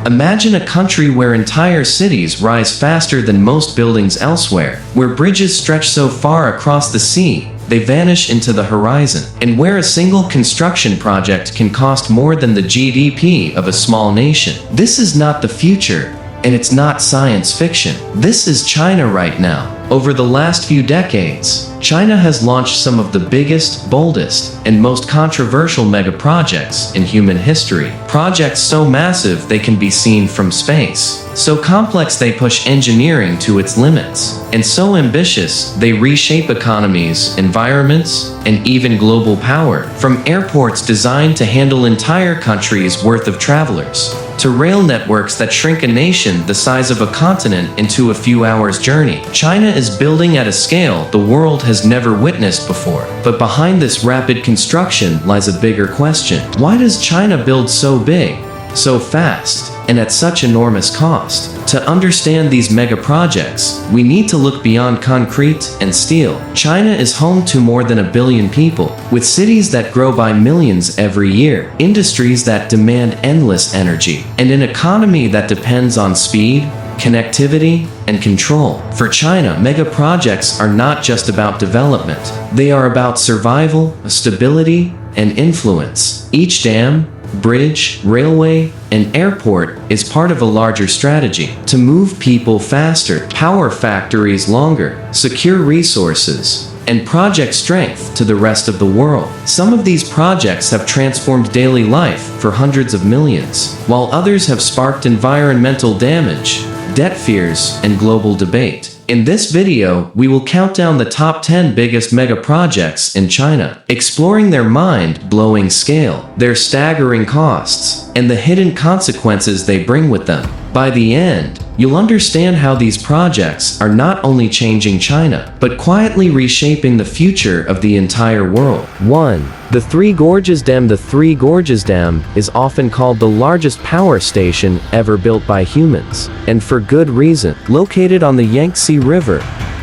Imagine a country where entire cities rise faster than most buildings elsewhere, where bridges stretch so far across the sea they vanish into the horizon, and where a single construction project can cost more than the GDP of a small nation. This is not the future, and it's not science fiction. This is China right now. Over the last few decades, China has launched some of the biggest, boldest, and most controversial mega projects in human history. Projects so massive they can be seen from space, so complex they push engineering to its limits, and so ambitious they reshape economies, environments, and even global power. From airports designed to handle entire countries' worth of travelers, to rail networks that shrink a nation the size of a continent into a few hours' journey, China is building at a scale the world has never witnessed before. But behind this rapid construction lies a bigger question. Why does China build so big, so fast, and at such enormous cost? To understand these mega projects, we need to look beyond concrete and steel. China is home to more than 1 billion people, with cities that grow by millions every year, industries that demand endless energy, and an economy that depends on speed, connectivity, and control. For China, mega projects are not just about development. They are about survival, stability, and influence. Each dam, bridge, railway, and airport is part of a larger strategy to move people faster, power factories longer, secure resources, and project strength to the rest of the world. Some of these projects have transformed daily life for hundreds of millions, while others have sparked environmental damage, debt fears, and global debate. In this video, we will count down the top 10 biggest mega projects in China, exploring their mind-blowing scale, their staggering costs, and the hidden consequences they bring with them. By the end, you'll understand how these projects are not only changing China, but quietly reshaping the future of the entire world. 1. The Three Gorges Dam. The Three Gorges Dam is often called the largest power station ever built by humans, and for good reason. Located on the Yangtze River,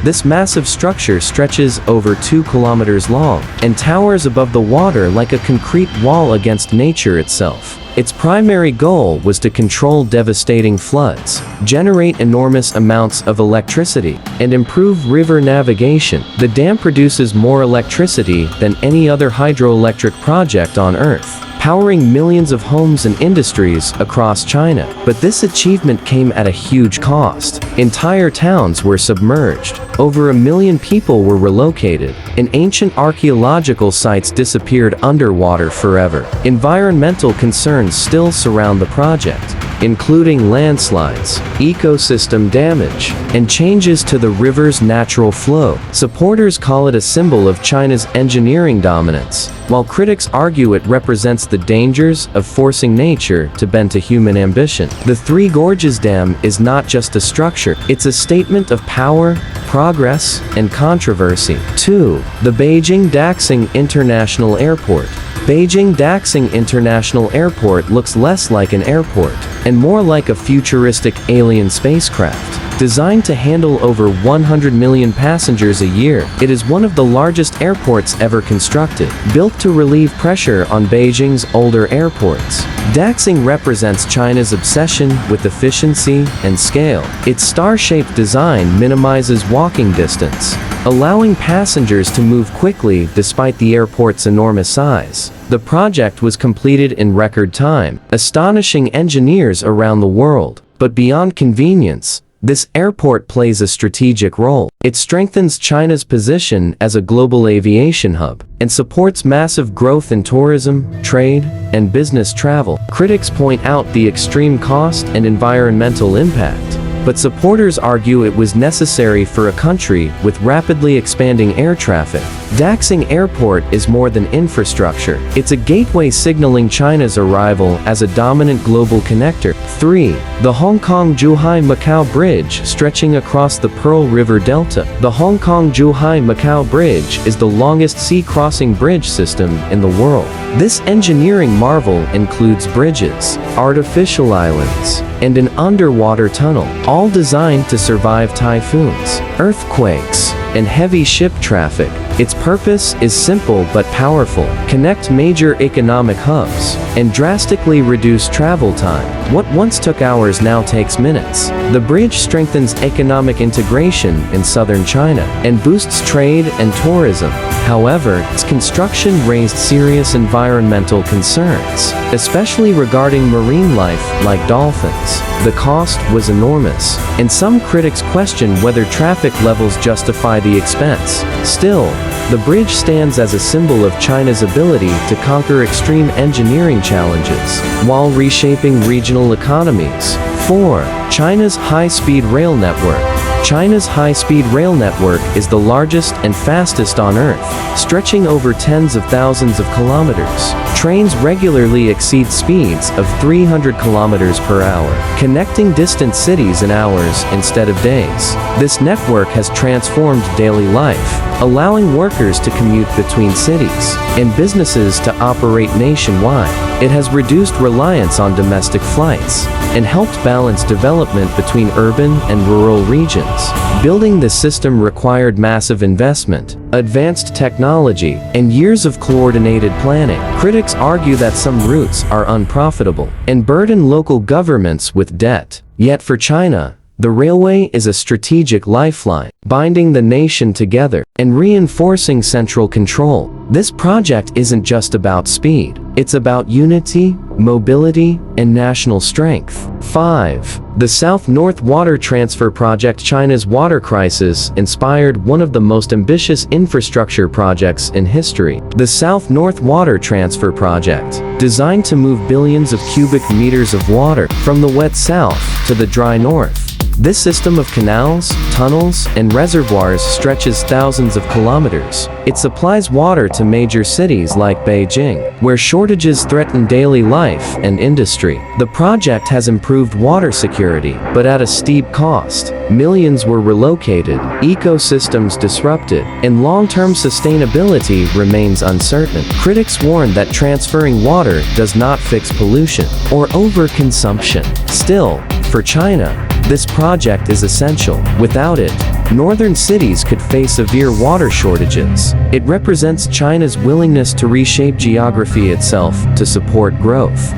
this massive structure stretches over 2 kilometers long and towers above the water like a concrete wall against nature itself. Its primary goal was to control devastating floods, generate enormous amounts of electricity, and improve river navigation. The dam produces more electricity than any other hydroelectric project on Earth, powering millions of homes and industries across China. But this achievement came at a huge cost. Entire towns were submerged. Over 1 million people were relocated, and ancient archaeological sites disappeared underwater forever. Environmental concerns still surround the project, including landslides, ecosystem damage, and changes to the river's natural flow. Supporters call it a symbol of China's engineering dominance, while critics argue it represents the dangers of forcing nature to bend to human ambition. The Three Gorges Dam is not just a structure, it's a statement of power, progress, and controversy. 2. The Beijing Daxing International Airport. Beijing Daxing International Airport looks less like an airport and more like a futuristic alien spacecraft. Designed to handle over 100 million passengers a year, it is one of the largest airports ever constructed, built to relieve pressure on Beijing's older airports. Daxing represents China's obsession with efficiency and scale. Its star-shaped design minimizes walking distance, allowing passengers to move quickly despite the airport's enormous size. The project was completed in record time, astonishing engineers around the world. But beyond convenience, this airport plays a strategic role. It strengthens China's position as a global aviation hub and supports massive growth in tourism, trade, and business travel. Critics point out the extreme cost and environmental impact, but supporters argue it was necessary for a country with rapidly expanding air traffic. Daxing Airport is more than infrastructure. It's a gateway signaling China's arrival as a dominant global connector. 3. The Hong Kong-Zhuhai-Macau Bridge. Stretching across the Pearl River Delta, the Hong Kong-Zhuhai-Macau Bridge is the longest sea-crossing bridge system in the world. This engineering marvel includes bridges, artificial islands, and an underwater tunnel, all designed to survive typhoons, earthquakes, and heavy ship traffic. Its purpose is simple but powerful: connect major economic hubs and drastically reduce travel time. What once took hours now takes minutes. The bridge strengthens economic integration in southern China and boosts trade and tourism. However, its construction raised serious environmental concerns, especially regarding marine life like dolphins. The cost was enormous, and some critics question whether traffic levels justify the expense. Still, the bridge stands as a symbol of China's ability to conquer extreme engineering challenges while reshaping regional economies. 4. China's high-speed rail network. China's high-speed rail network is the largest and fastest on Earth, stretching over tens of thousands of kilometers. Trains regularly exceed speeds of 300 kilometers per hour, connecting distant cities in hours instead of days. This network has transformed daily life, allowing workers to commute between cities and businesses to operate nationwide. It has reduced reliance on domestic flights and helped balance development between urban and rural regions. Building this system required massive investment, advanced technology, and years of coordinated planning. Critics argue that some routes are unprofitable and burden local governments with debt. Yet for China, the railway is a strategic lifeline, binding the nation together and reinforcing central control. This project isn't just about speed. It's about unity, mobility, and national strength. 5. The South-North Water Transfer Project. China's water crisis inspired one of the most ambitious infrastructure projects in history. The South-North Water Transfer Project, designed to move billions of cubic meters of water from the wet south to the dry north. This system of canals, tunnels, and reservoirs stretches thousands of kilometers. It supplies water to major cities like Beijing, where shortages threaten daily life and industry. The project has improved water security, but at a steep cost. Millions were relocated, ecosystems disrupted, and long-term sustainability remains uncertain. Critics warn that transferring water does not fix pollution or overconsumption. Still, for China, this project is essential. Without it, northern cities could face severe water shortages. It represents China's willingness to reshape geography itself to support growth.